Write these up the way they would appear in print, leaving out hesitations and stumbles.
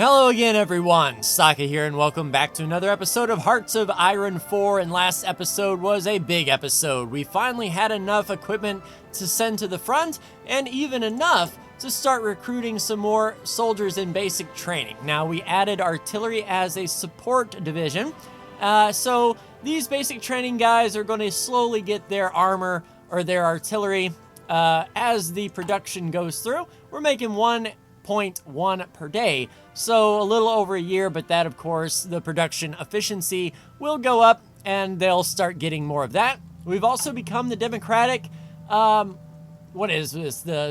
Hello again, everyone. Saka here, and welcome back to another episode of Hearts of Iron 4. And last episode was a big episode. We finally had enough equipment to send to the front, and even enough to start recruiting some more soldiers in basic training. Now, we added artillery as a support division, so these basic training guys are going to slowly get their armor or their artillery as the production goes through. We're making 1.1 per day, so a little over a year, but that, of course, the production efficiency will go up and they'll start getting more of that. We've also become the democratic, the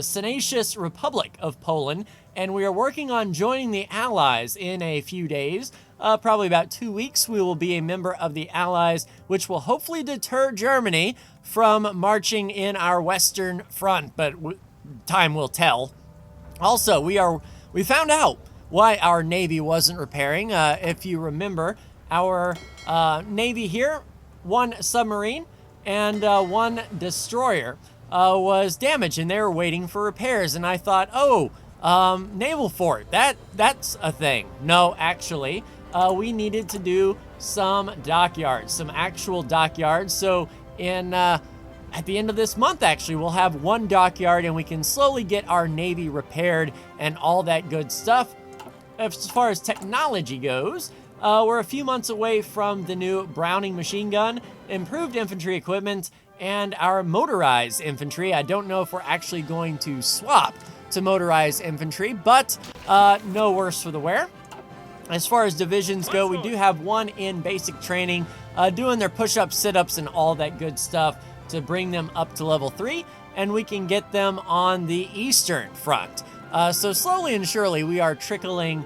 Senacious Republic of Poland, and we are working on joining the Allies in a few days. Probably about 2 weeks, we will be a member of the Allies, which will hopefully deter Germany from marching in our Western Front, but time will tell. Also, we found out why our Navy wasn't repairing. If you remember, our Navy here, one submarine and one destroyer was damaged, and they were waiting for repairs. And I thought, naval fort, that's a thing. No, actually, we needed to do some dockyards, some actual dockyards. So at the end of this month, actually, we'll have one dockyard, and we can slowly get our Navy repaired and all that good stuff. As far as technology goes, we're a few months away from the new Browning machine gun, improved infantry equipment, and our motorized infantry. I don't know if we're actually going to swap to motorized infantry, but no worse for the wear. As far as divisions go, we do have one in basic training, doing their push-ups, sit-ups, and all that good stuff to bring them up to level 3, and we can get them on the Eastern Front. So slowly and surely, we are trickling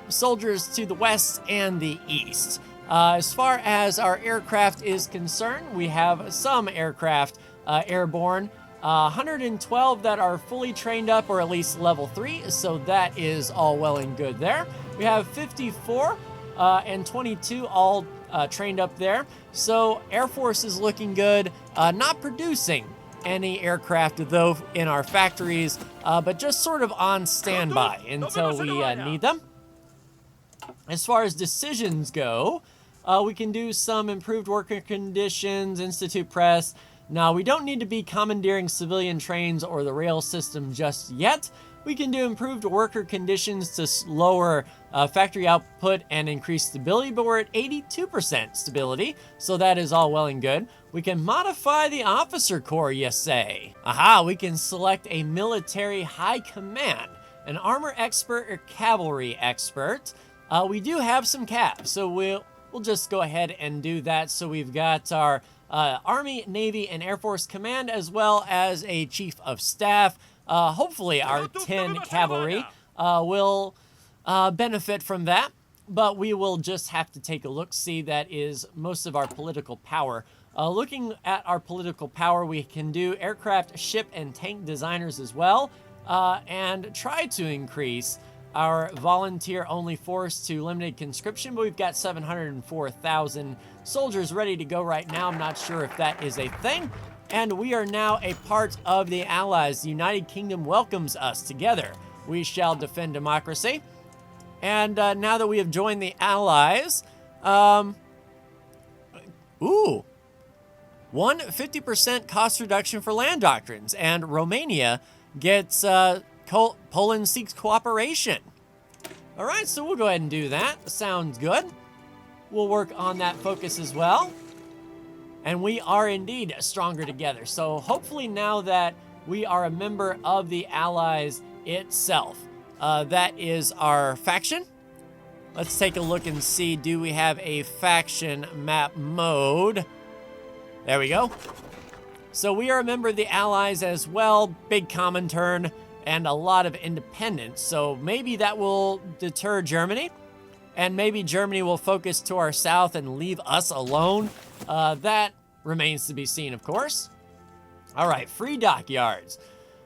soldiers to the west and the east. As far as our aircraft is concerned, we have some aircraft airborne, 112 that are fully trained up, or at least level 3, so that is all well and good there. We have 54 and 22 all trained up there, so Air Force is looking good. Not producing any aircraft, though, in our factories, but just sort of on standby until we need them. As far as decisions go, we can do some improved worker conditions, institute press. Now, we don't need to be commandeering civilian trains or the rail system just yet. We can do improved worker conditions to lower factory output and increase stability, but we're at 82% stability, so that is all well and good. We can modify the officer corps, you say. Aha, we can select a military high command, an armor expert or cavalry expert. We do have some caps, so we'll just go ahead and do that. So we've got our Army, Navy, and Air Force command, as well as a chief of staff. Hopefully our 10 cavalry will benefit from that, but we will just have to take a look. See, that is most of our political power. Looking at our political power, we can do aircraft, ship, and tank designers as well, and try to increase our volunteer-only force to limited conscription, but we've got 704,000 soldiers ready to go right now. I'm not sure if that is a thing. And we are now a part of the Allies. The United Kingdom welcomes us together. We shall defend democracy. And now that we have joined the Allies, 50% cost reduction for land doctrines. And Romania gets, Poland seeks cooperation. All right, so we'll go ahead and do that. Sounds good. We'll work on that focus as well. And we are indeed stronger together. So hopefully now that we are a member of the Allies itself, that is our faction. Let's take a look and see, do we have a faction map mode? There we go. So we are a member of the Allies as well. Big common turn and a lot of independence. So maybe that will deter Germany. And maybe Germany will focus to our south and leave us alone. That remains to be seen, of course. All right, free dockyards.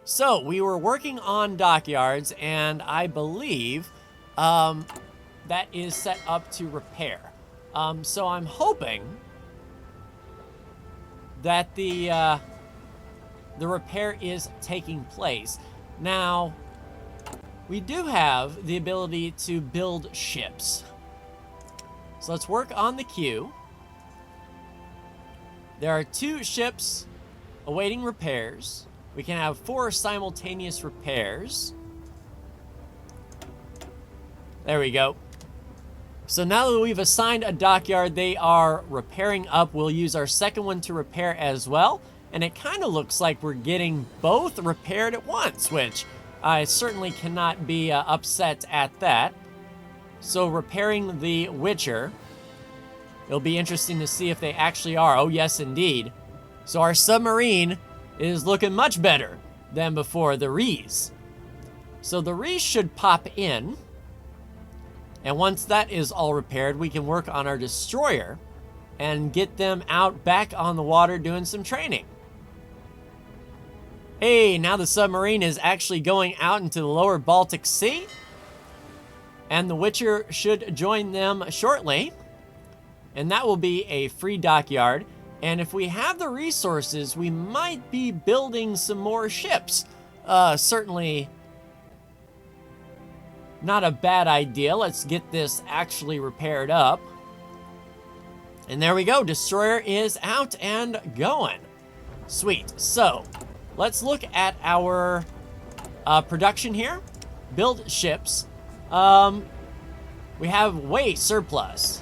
So we were working on dockyards, and I believe that is set up to repair. So I'm hoping that the repair is taking place. Now, we do have the ability to build ships. So let's work on the queue. There are 2 ships awaiting repairs. We can have 4 simultaneous repairs. There we go. So now that we've assigned a dockyard, they are repairing up. We'll use our second one to repair as well. And it kind of looks like we're getting both repaired at once, which I certainly cannot be upset at that. So repairing the Witcher. It'll be interesting to see if they actually are. Oh, yes, indeed. So our submarine is looking much better than before the Rees. So the Rees should pop in. And once that is all repaired, we can work on our destroyer and get them out back on the water doing some training. Hey, now the submarine is actually going out into the lower Baltic Sea. And the Witcher should join them shortly. And that will be a free dockyard. And if we have the resources, we might be building some more ships. Certainly not a bad idea. Let's get this actually repaired up. And there we go. Destroyer is out and going. Sweet. So, let's look at our production here. Build ships. We have way surplus.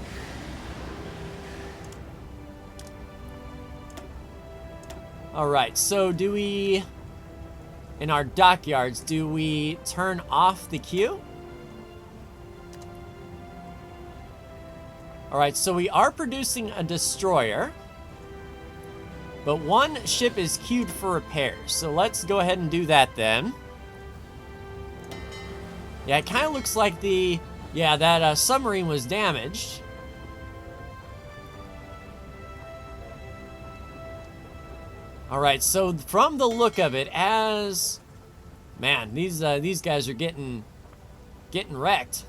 Alright, so do we, in our dockyards, do we turn off the queue? Alright, so we are producing a destroyer, but 1 ship is queued for repairs. So let's go ahead and do that then. Yeah, it kind of looks like that submarine was damaged. Alright, so from the look of it, man, these guys are getting wrecked.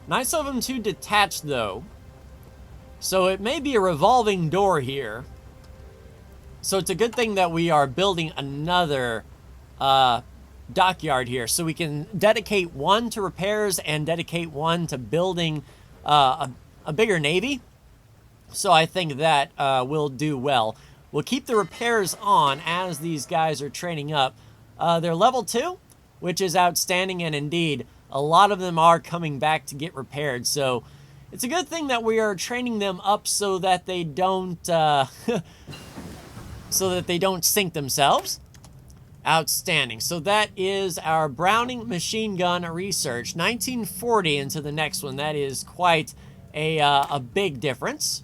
Nice of them to detach, though. So it may be a revolving door here. So it's a good thing that we are building another dockyard here. So we can dedicate 1 to repairs and dedicate 1 to building a bigger navy. So I think that will do well. We'll keep the repairs on as these guys are training up. They're level 2, which is outstanding, and indeed, a lot of them are coming back to get repaired. So it's a good thing that we are training them up so that they don't sink themselves. Outstanding. So that is our Browning machine gun research. 1940 into the next one. That is quite a big difference.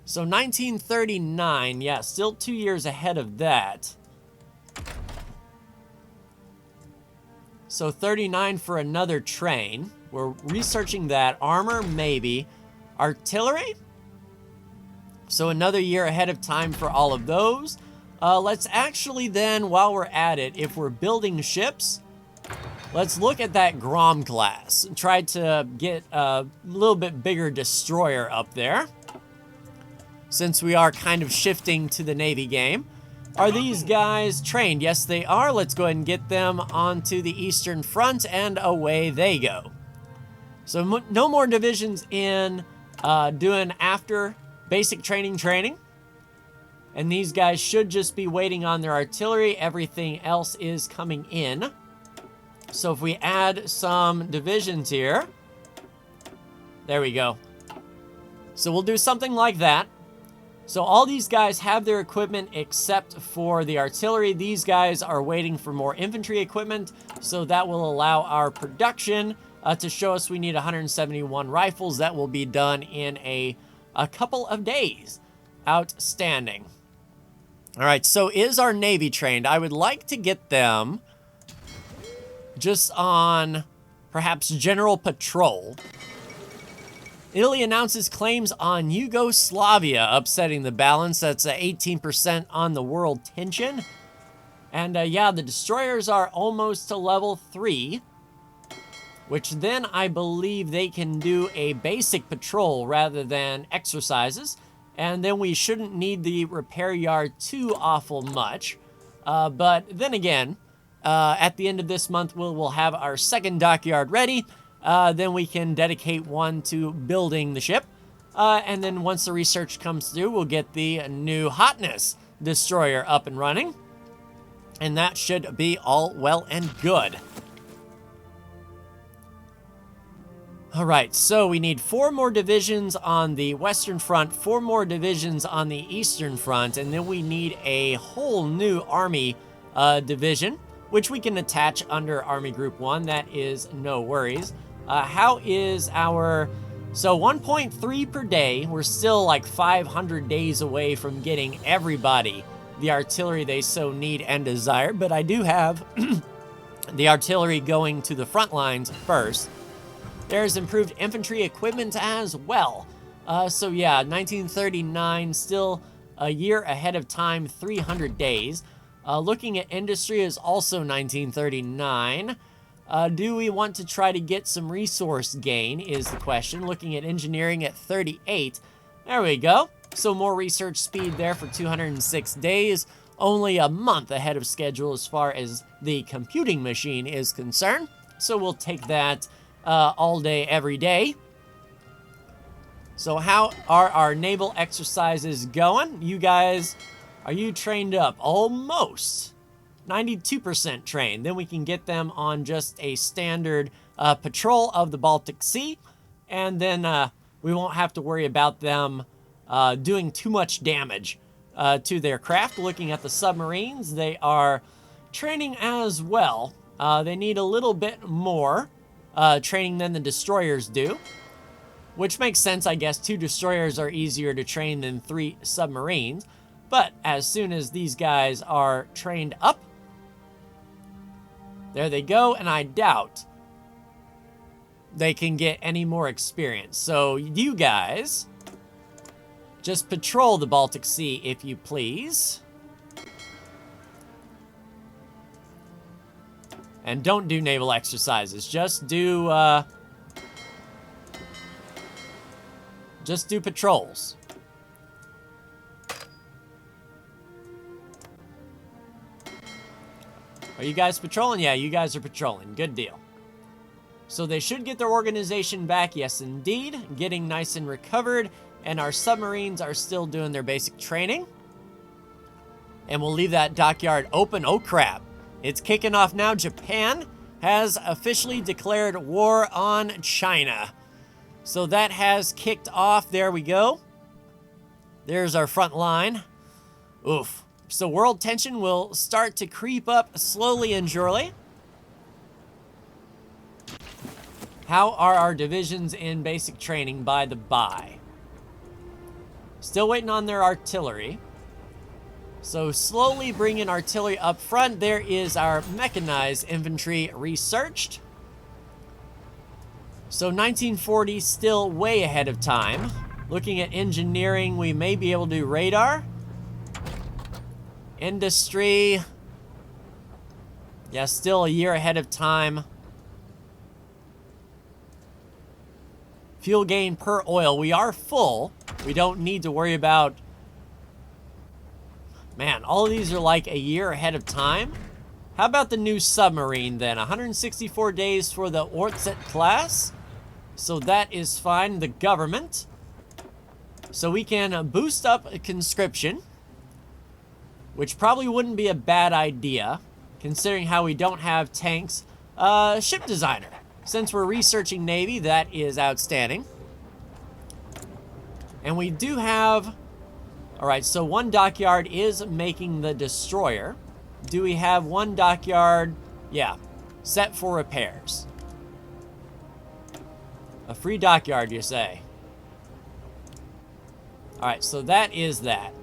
So 1939, yeah, still 2 years ahead of that. So 39 for another train. We're researching that. Armor, maybe. Artillery? So another year ahead of time for all of those. Let's actually then, while we're at it, if we're building ships, let's look at that Grom class and try to get a little bit bigger destroyer up there. Since we are kind of shifting to the Navy game. Are these guys trained? Yes, they are. Let's go ahead and get them onto the Eastern Front, and away they go. So no more divisions in doing after basic training. And these guys should just be waiting on their artillery. Everything else is coming in. So if we add some divisions here. There we go. So we'll do something like that. So all these guys have their equipment except for the artillery. These guys are waiting for more infantry equipment, so that will allow our production to show us we need 171 rifles. That will be done in a couple of days. Outstanding. All right, so is our Navy trained? I would like to get them just on perhaps general patrol. Italy announces claims on Yugoslavia, upsetting the balance. That's 18% on the world tension. And yeah, the destroyers are almost to level 3, which then I believe they can do a basic patrol rather than exercises. And then we shouldn't need the repair yard too awful much. But then again, at the end of this month, we'll have our second dockyard ready. Then we can dedicate one to building the ship. And then once the research comes through, we'll get the new Hotness destroyer up and running. And that should be all well and good. All right, so we need 4 more divisions on the Western Front, 4 more divisions on the Eastern Front, and then we need a whole new Army division, which we can attach under Army Group 1. That is no worries. How is our... So 1.3 per day. We're still like 500 days away from getting everybody the artillery they so need and desire, but I do have the artillery going to the front lines first. There's improved infantry equipment as well. So yeah, 1939, still a year ahead of time, 300 days. Looking at industry is also 1939. Do we want to try to get some resource gain is the question. Looking at engineering at 38. There we go. So more research speed there for 206 days. Only a month ahead of schedule as far as the computing machine is concerned. So we'll take that all day, every day. So how are our naval exercises going? You guys, are you trained up? Almost. 92% trained. Then we can get them on just a standard patrol of the Baltic Sea. And then we won't have to worry about them doing too much damage to their craft. Looking at the submarines, they are training as well. They need a little bit more training than the destroyers do, which makes sense, I guess. 2 destroyers are easier to train than 3 submarines. But as soon as these guys are trained up, there they go, and I doubt they can get any more experience. So you guys just patrol the Baltic Sea, if you please. And don't do naval exercises. Just do patrols. Are you guys patrolling? Yeah, you guys are patrolling. Good deal. So they should get their organization back. Yes, indeed. Getting nice and recovered. And our submarines are still doing their basic training. And we'll leave that dockyard open. Oh, crap. It's kicking off now. Japan has officially declared war on China. So that has kicked off. There we go. There's our front line. Oof. So world tension will start to creep up slowly and surely. How are our divisions in basic training by the by? Still waiting on their artillery. So slowly bringing artillery up front. There is our mechanized infantry researched. So 1940, still way ahead of time. Looking at engineering, we may be able to do radar. Industry. Yeah, still a year ahead of time. Fuel gain per oil. We are full. We don't need to worry about... Man, all of these are like a year ahead of time. How about the new submarine then? 164 days for the Ortset class. So that is fine. The government. So we can boost up conscription, which probably wouldn't be a bad idea, considering how we don't have tanks. Ship designer. Since we're researching Navy, that is outstanding. And we do have... Alright, so one dockyard is making the destroyer. Do we have one dockyard? Yeah, set for repairs. A free dockyard, you say? Alright, so that is that.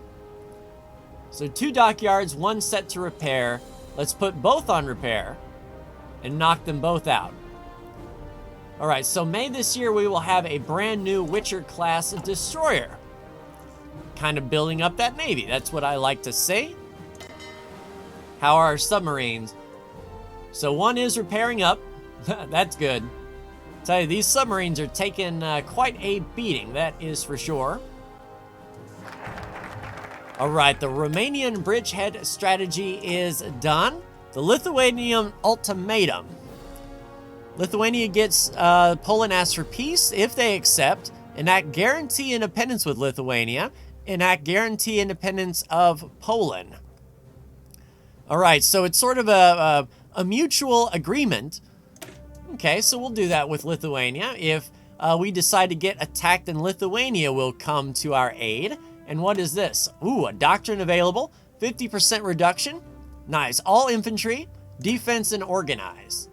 So 2 dockyards, 1 set to repair. Let's put both on repair and knock them both out. Alright, so May this year we will have a brand new Witcher class destroyer. Kind of building up that Navy. That's what I like to see. How are our submarines? So 1 is repairing up. That's good. Tell you, these submarines are taking quite a beating, that is for sure. Alright, the Romanian bridgehead strategy is done. The Lithuanian Ultimatum. Lithuania gets Poland asks for peace. If they accept, enact guarantee independence with Lithuania. Enact guarantee independence of Poland. All right, so it's sort of a mutual agreement. Okay, so we'll do that with Lithuania. If we decide to get attacked, then Lithuania will come to our aid. And what is this? Ooh, a doctrine available. 50% reduction. Nice. All infantry, defense, and organize.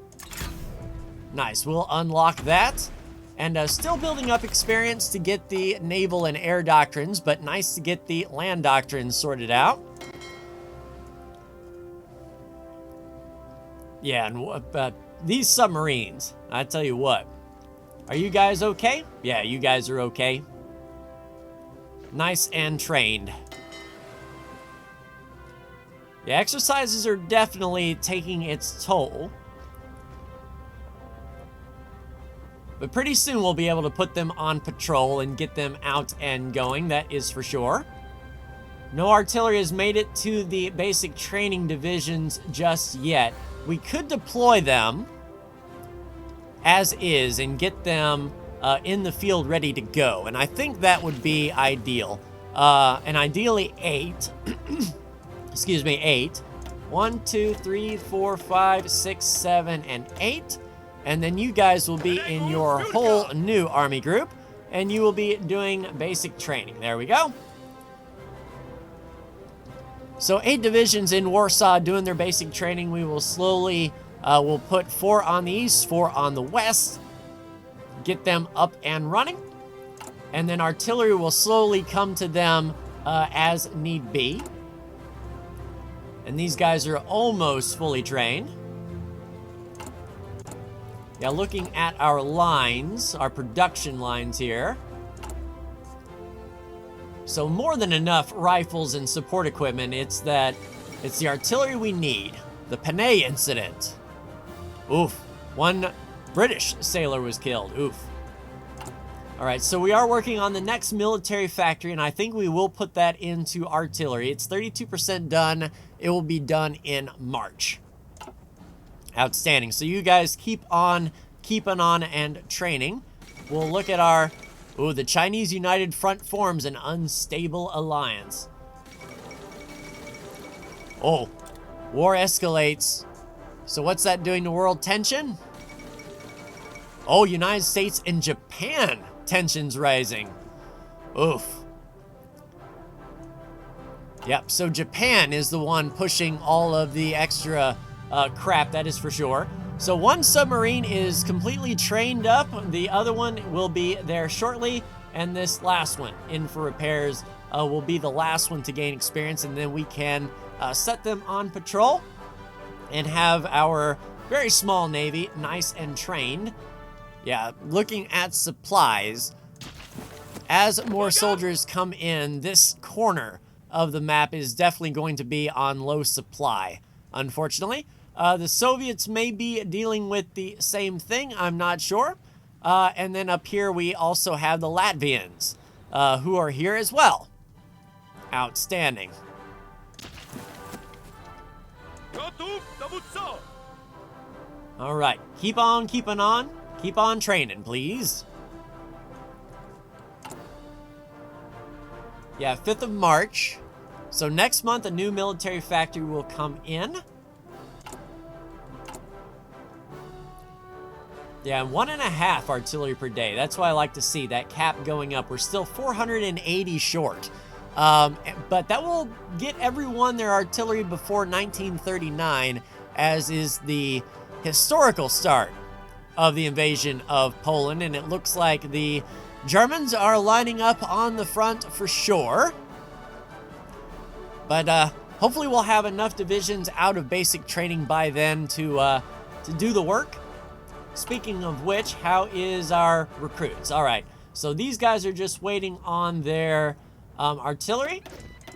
Nice. We'll unlock that. And still building up experience to get the naval and air doctrines, but nice to get the land doctrines sorted out. Yeah, and these submarines, I tell you what. Are you guys okay? Yeah, you guys are okay. Nice and trained. Yeah, exercises are definitely taking its toll. But pretty soon we'll be able to put them on patrol and get them out and going, that is for sure. No artillery has made it to the basic training divisions just yet. We could deploy them as is and get them in the field ready to go. And I think that would be ideal. And ideally 8. Excuse me, 8. 1, 2, 3, 4, 5, 6, 7, and 8. And then you guys will be in your whole new army group. And you will be doing basic training. There we go. So 8 divisions in Warsaw doing their basic training. We will slowly, we'll put 4 on the east, 4 on the west. Get them up and running. And then artillery will slowly come to them as need be. And these guys are almost fully trained. Yeah, looking at our lines, our production lines here. So more than enough rifles and support equipment. It's the artillery we need. The Panay incident. Oof. 1 British sailor was killed. Oof. All right, so we are working on the next military factory, and I think we will put that into artillery. It's 32% done. It will be done in March. Outstanding. So you guys keep on keeping on and training. We'll look at our... Ooh, the Chinese United Front forms an unstable alliance. Oh, war escalates. So what's that doing to world tension? Oh, United States and Japan. Tensions rising. Oof. Yep, so Japan is the one pushing all of the extra crap, that is for sure. So 1 submarine is completely trained up. The other one will be there shortly. And this last one, in for repairs, will be the last one to gain experience. And then we can set them on patrol and have our very small navy nice and trained. Yeah, looking at supplies, as more soldiers come in, this corner of the map is definitely going to be on low supply, unfortunately. The Soviets may be dealing with the same thing, I'm not sure. And then up here we also have the Latvians, who are here as well. Outstanding. All right, keep on keeping on. Keep on training, please. Yeah, 5th of March. So next month, a new military factory will come in. Yeah, 1.5 artillery per day. That's what I like to see, that cap going up. We're still 480 short. But that will get everyone their artillery before 1939, as is the historical start of the invasion of Poland. And it looks like the Germans are lining up on the front for sure. But hopefully we'll have enough divisions out of basic training by then to do the work. Speaking of which, how is our recruits? All right, so these guys are just waiting on their artillery.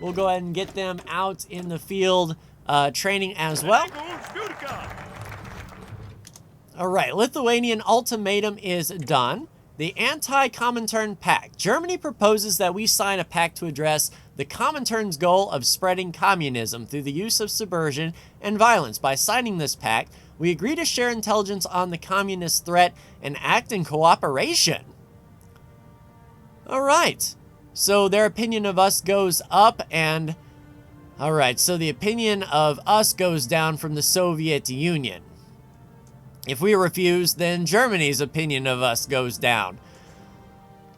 We'll go ahead and get them out in the field training as well. All right, Lithuanian Ultimatum is done. The Anti-Comintern Pact. Germany proposes that we sign a pact to address the Comintern's goal of spreading communism through the use of subversion and violence. By signing this pact, we agree to share intelligence on the communist threat and act in cooperation. All right. So their opinion of us goes up, and all right, so the opinion of us goes down from the Soviet Union. If we refuse, then Germany's opinion of us goes down.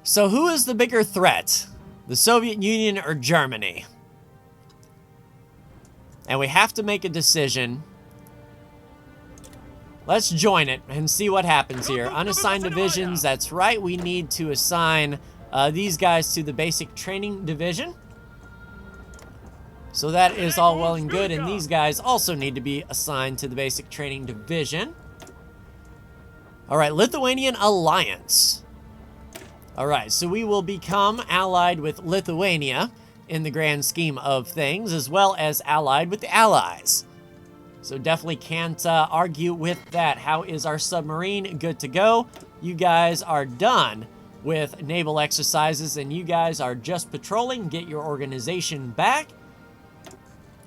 So who is the bigger threat? The Soviet Union or Germany? And we have to make a decision. Let's join it and see what happens here. Unassigned divisions, that's right. We need to assign these guys to the basic training division. So that is all well and good, and these guys also need to be assigned to the basic training division. All right, Lithuanian alliance. All right, so we will become allied with Lithuania in the grand scheme of things, as well as allied with the Allies. So definitely can't argue with that. How is our submarine? Good to go. You guys are done with naval exercises, and you guys are just patrolling. Get your organization back.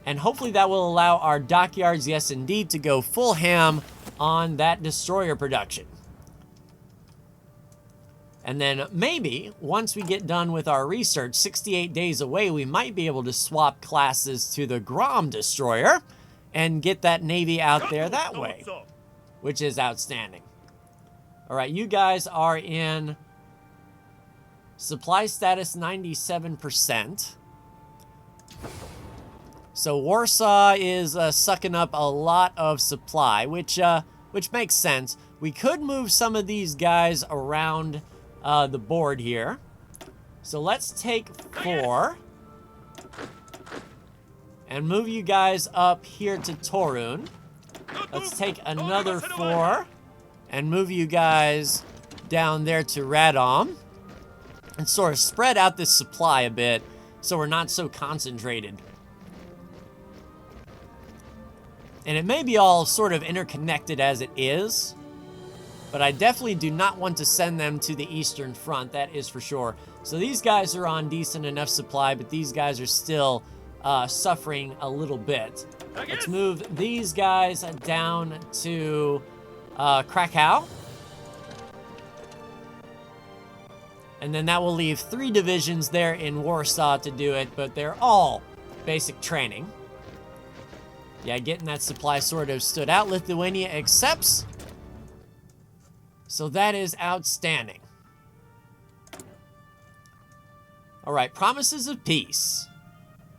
And hopefully that will allow our dockyards, yes indeed, to go full ham on that destroyer production. And then maybe, once we get done with our research, 68 days away, we might be able to swap classes to the Grom destroyer and get that navy out there that way, which is outstanding. All right, you guys are in supply status 97%. So Warsaw is sucking up a lot of supply, which makes sense. We could move some of these guys around the board here. So let's take 4 and move you guys up here to Torun. Let's take another 4 and move you guys down there to Radom and sort of spread out this supply a bit so we're not so concentrated. And it may be all sort of interconnected as it is, but I definitely do not want to send them to the Eastern Front, that is for sure. So these guys are on decent enough supply, but these guys are still suffering a little bit. Let's move these guys down to Krakow. And then that will leave 3 divisions there in Warsaw to do it, but they're all basic training. Yeah, getting that supply sort of stood out. Lithuania accepts. So that is outstanding. All right, promises of peace.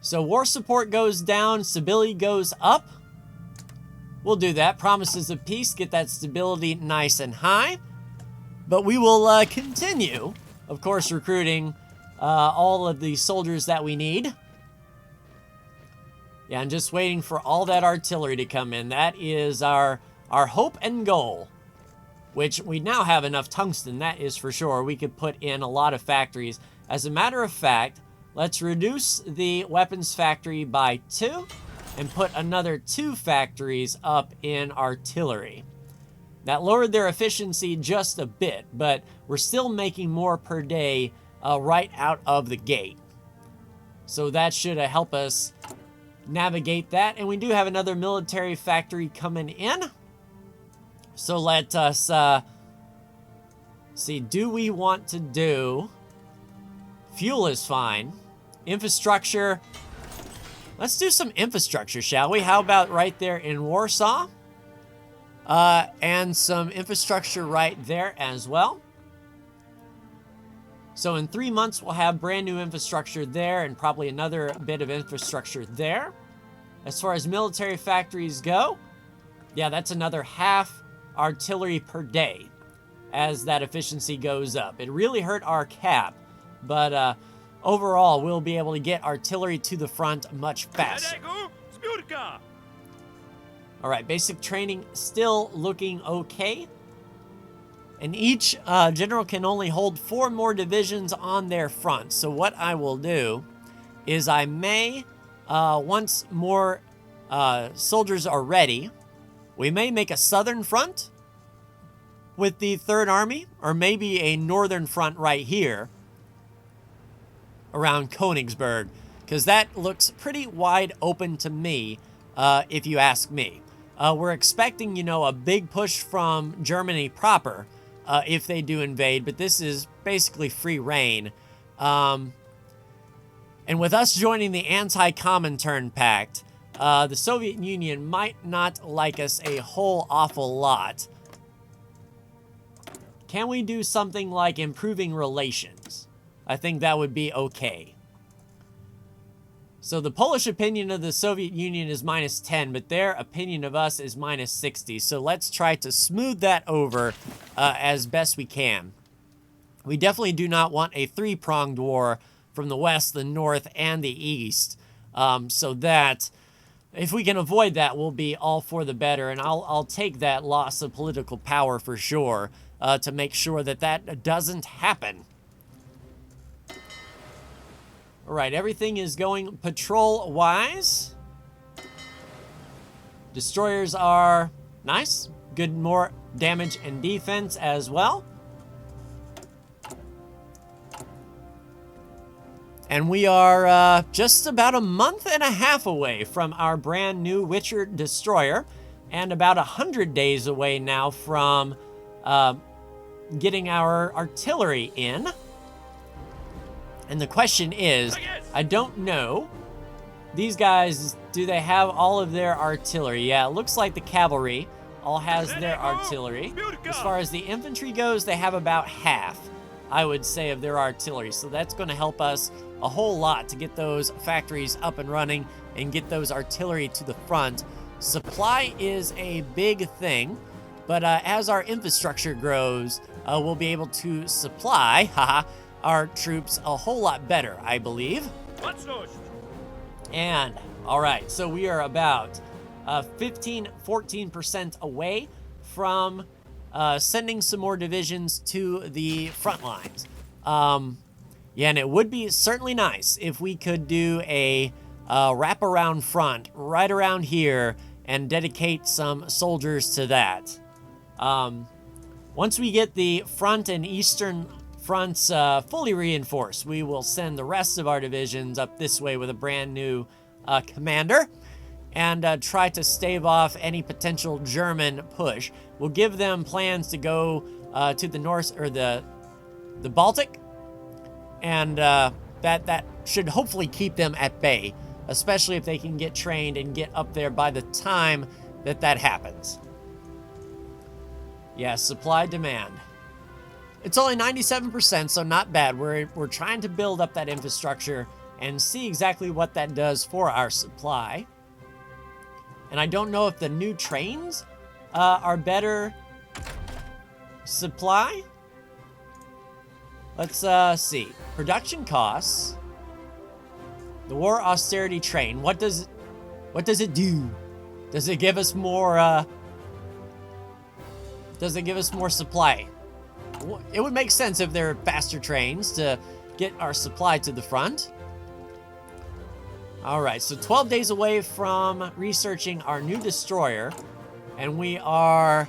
So war support goes down, stability goes up. We'll do that. Promises of peace, get that stability nice and high. But we will continue, of course, recruiting all of the soldiers that we need. Yeah, I'm just waiting for all that artillery to come in. That is our hope and goal, which we now have enough tungsten, that is for sure. We could put in a lot of factories. As a matter of fact, let's reduce the weapons factory by 2 and put another 2 factories up in artillery. That lowered their efficiency just a bit, but we're still making more per day right out of the gate. So that should help us navigate that. And we do have another military factory coming in. So let us see, do we want to do... Fuel is fine. Infrastructure. Let's do some infrastructure, shall we? How about right there in Warsaw? And some infrastructure right there as well. So in 3 months, we'll have brand new infrastructure there and probably another bit of infrastructure there. As far as military factories go, yeah, that's another half artillery per day as that efficiency goes up. It really hurt our cap, but overall, we'll be able to get artillery to the front much faster. All right, basic training still looking okay. And each general can only hold 4 more divisions on their front. So what I will do is I may, once more soldiers are ready, we may make a southern front. with the Third Army, or maybe a northern front right here around Königsberg, because that looks pretty wide open to me, if you ask me. We're expecting, you know, a big push from Germany proper if they do invade, but this is basically free reign. And with us joining the Anti-Comintern Pact, the Soviet Union might not like us a whole awful lot. Can we do something like improving relations? I think that would be okay. So the Polish opinion of the Soviet Union is -10, but their opinion of us is -60. So let's try to smooth that over as best we can. We definitely do not want a three-pronged war from the west, the north, and the east. So that, if we can avoid that, we'll be all for the better. And I'll take that loss of political power for sure to make sure that that doesn't happen. All right, everything is going patrol-wise. Destroyers are nice. Good, more damage and defense as well. And we are just about a month and a half away from our brand new Witcher destroyer, and about 100 days away now from getting our artillery in. And the question is, I don't know, these guys, do they have all of their artillery? Yeah, it looks like the cavalry all has their artillery. As far as the infantry goes, they have about half, I would say, of their artillery. So that's going to help us a whole lot to get those factories up and running and get those artillery to the front. Supply is a big thing, but as our infrastructure grows, we'll be able to supply, our troops a whole lot better, I believe. And, all right, so we are about 14% away from sending some more divisions to the front lines. Yeah, and it would be certainly nice if we could do a wraparound front right around here and dedicate some soldiers to that. Once we get the front and eastern fronts fully reinforced, we will send the rest of our divisions up this way with a brand new commander and try to stave off any potential German push. We'll give them plans to go to the north, or the Baltic, and that should hopefully keep them at bay, especially if they can get trained and get up there by the time that happens. Yeah, supply demand. It's only 97%, so not bad. We're trying to build up that infrastructure and see exactly what that does for our supply. And I don't know if the new trains are better supply. Let's see. Production costs. The war austerity train. What does it do? Does it give us more supply? It would make sense if they're faster trains to get our supply to the front. All right, so 12 days away from researching our new destroyer, and we are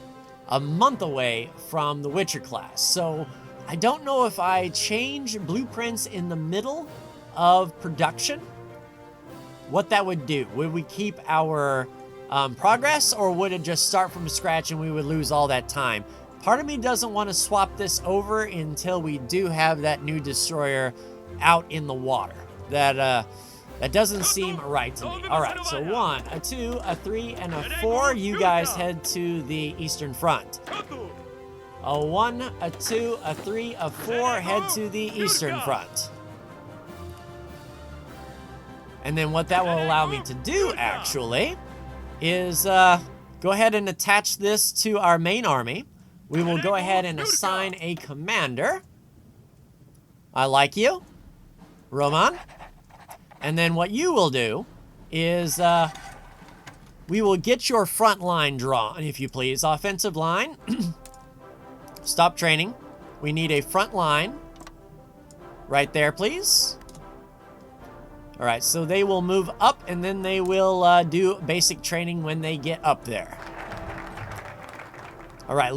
a month away from the Witcher class. So I don't know if I change blueprints in the middle of production, what that would do. Would we keep our progress, or would it just start from scratch and we would lose all that time? Part of me doesn't want to swap this over until we do have that new destroyer out in the water. That doesn't seem right to me. All right, so 1, a 2, a 3, and a 4. You guys head to the Eastern Front. A 1, a 2, a 3, a 4, head to the Eastern Front. And then what that will allow me to do, actually, is go ahead and attach this to our main army. We will go ahead and assign a commander. I like you, Roman. And then what you will do is we will get your front line drawn, if you please. Offensive line. Stop training. We need a front line. Right there, please. All right, so they will move up, and then they will do basic training when they get up there. All right,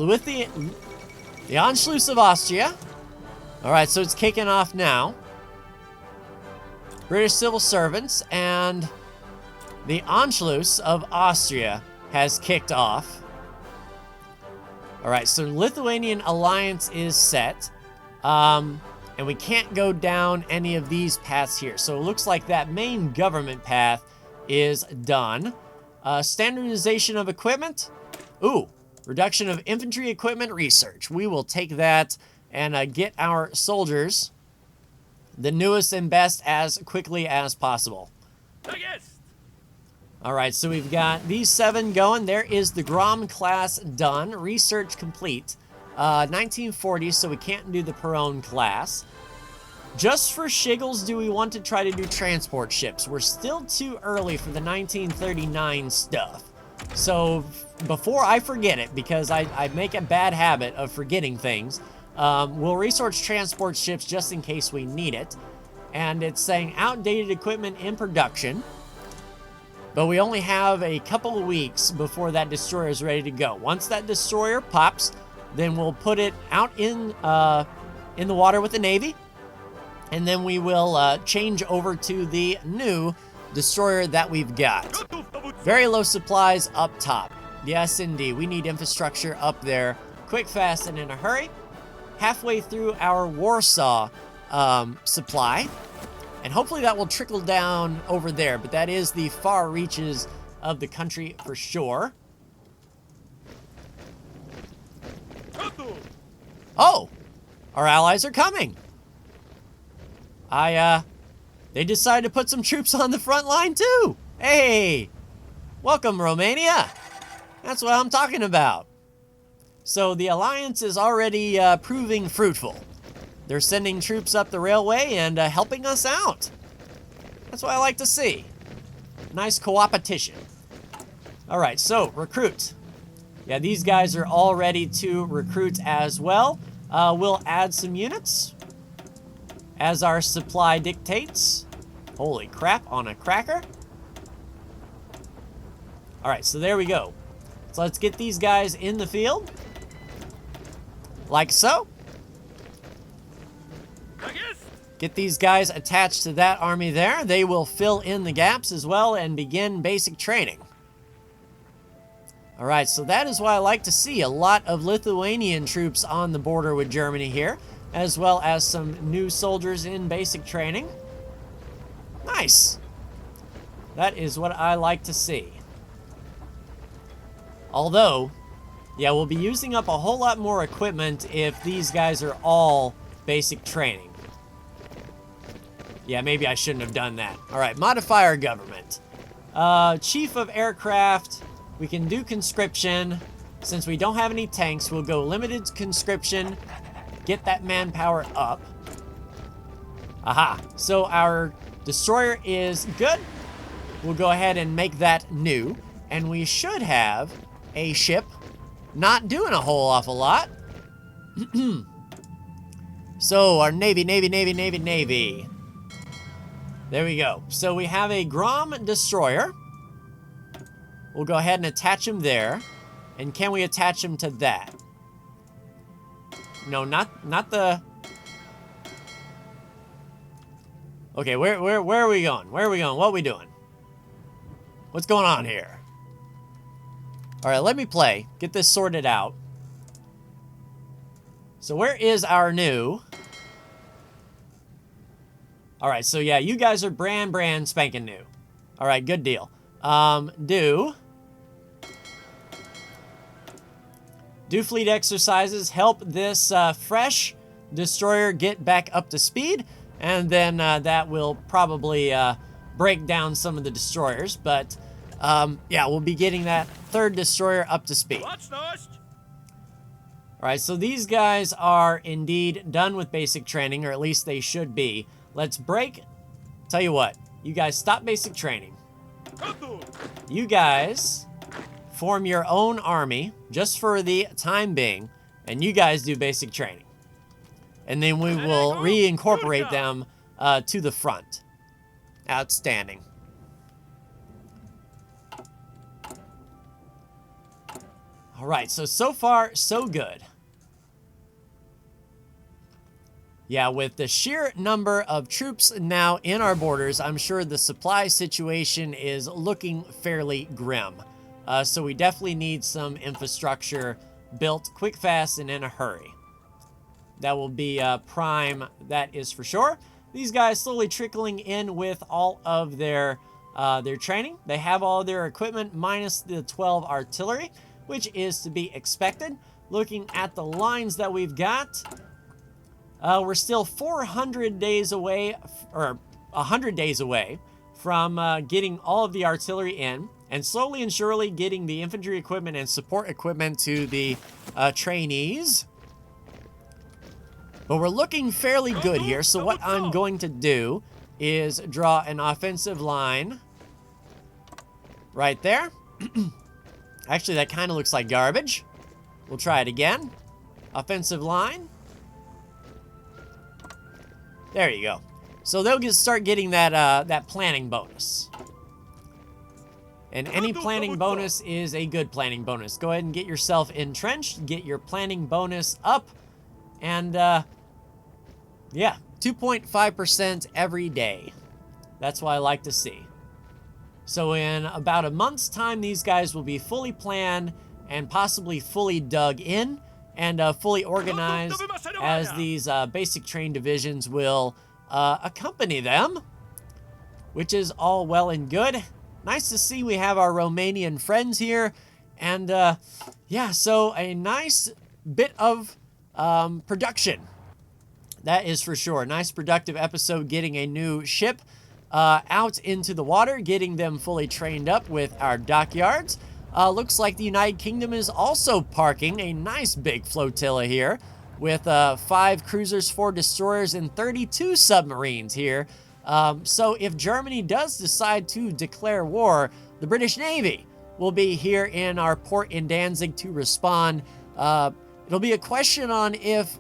The Anschluss of Austria. All right, so it's kicking off now. British civil servants and the Anschluss of Austria has kicked off. All right, so Lithuanian alliance is set. And we can't go down any of these paths here. So it looks like that main government path is done. Standardization of equipment. Ooh, reduction of infantry equipment research. We will take that and get our soldiers the newest and best as quickly as possible. All right, so we've got these 7 going. There is the Grom class done. Research complete. 1940, so we can't do the Perron class. Just for shiggles, do we want to try to do transport ships? We're still too early for the 1939 stuff. So before I forget it, because I make a bad habit of forgetting things, we'll research transport ships just in case we need it. And it's saying outdated equipment in production. But we only have a couple of weeks before that destroyer is ready to go. Once that destroyer pops, then we'll put it out in the water with the Navy. And then we will change over to the new destroyer that we've got. Very low supplies up top. Yes, indeed. We need infrastructure up there. Quick, fast, and in a hurry. Halfway through our Warsaw supply. And hopefully that will trickle down over there. But that is the far reaches of the country for sure. Oh! Our allies are coming! They decided to put some troops on the front line too! Hey! Welcome, Romania! That's what I'm talking about. So the alliance is already proving fruitful. They're sending troops up the railway and helping us out. That's what I like to see. Nice co-opetition. Alright, so recruit. Yeah, these guys are all ready to recruit as well. We'll add some units as our supply dictates. Holy crap, on a cracker. Alright, so there we go. So let's get these guys in the field. Like so. Get these guys attached to that army there. They will fill in the gaps as well and begin basic training. Alright, so that is what I like to see. A lot of Lithuanian troops on the border with Germany here, as well as some new soldiers in basic training. Nice. That is what I like to see. Although, yeah, we'll be using up a whole lot more equipment if these guys are all basic training. Yeah, maybe I shouldn't have done that. Alright, modify our government. Chief of aircraft. We can do conscription. Since we don't have any tanks, we'll go limited conscription. Get that manpower up. Aha. So our destroyer is good. We'll go ahead and make that new. And we should have a ship not doing a whole awful lot. So our Navy. There we go. So we have a Grom destroyer. We'll go ahead and attach him there. And can we attach him to that? No, not the... Okay, where are we going? Where are we going? What are we doing? What's going on here? Alright, let me play. Get this sorted out. So where is our new... Alright, so yeah, you guys are brand spanking new. Alright, good deal. Do fleet exercises, help this fresh destroyer get back up to speed, and then that will probably break down some of the destroyers, but yeah, we'll be getting that third destroyer up to speed. Alright, so these guys are indeed done with basic training, or at least they should be. Let's break. Tell you what, you guys stop basic training. You guys form your own army, just for the time being, and you guys do basic training. And then we will reincorporate them to the front. Outstanding. Alright, so far, so good. Yeah, with the sheer number of troops now in our borders, I'm sure the supply situation is looking fairly grim. So we definitely need some infrastructure built quick, fast, and in a hurry. That will be prime, that is for sure. These guys slowly trickling in with all of their training. They have all their equipment minus the 12 artillery, which is to be expected. Looking at the lines that we've got, we're still 400 days away, or 100 days away from getting all of the artillery in, and slowly and surely getting the infantry equipment and support equipment to the trainees. But we're looking fairly good here, so what I'm going to do is draw an offensive line right there. Actually, that kind of looks like garbage. We'll try it again. Offensive line. There you go. So they'll start getting that planning bonus. And any planning bonus is a good planning bonus. Go ahead and get yourself entrenched, get your planning bonus up, and yeah, 2.5% every day. That's what I like to see. So in about a month's time, these guys will be fully planned and possibly fully dug in and fully organized, as these basic train divisions will accompany them, which is all well and good. Nice to see we have our Romanian friends here. And yeah, so a nice bit of production. That is for sure. Nice productive episode, getting a new ship out into the water, getting them fully trained up with our dockyards. Looks like the United Kingdom is also parking a nice big flotilla here with 5 cruisers, 4 destroyers, and 32 submarines here. So if Germany does decide to declare war, the British Navy will be here in our port in Danzig to respond. It'll be a question on if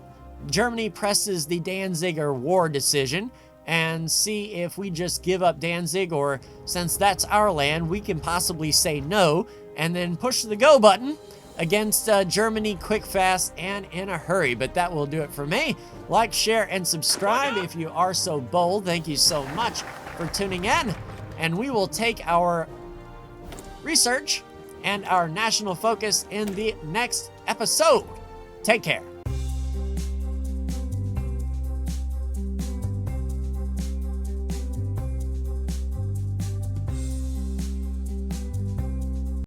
Germany presses the Danziger war decision and see if we just give up Danzig, or since that's our land, we can possibly say no and then push the go button against Germany quick, fast, and in a hurry. But that will do it for me. Like, share, and subscribe if you are so bold. Thank you so much for tuning in. And we will take our research and our national focus in the next episode. Take care.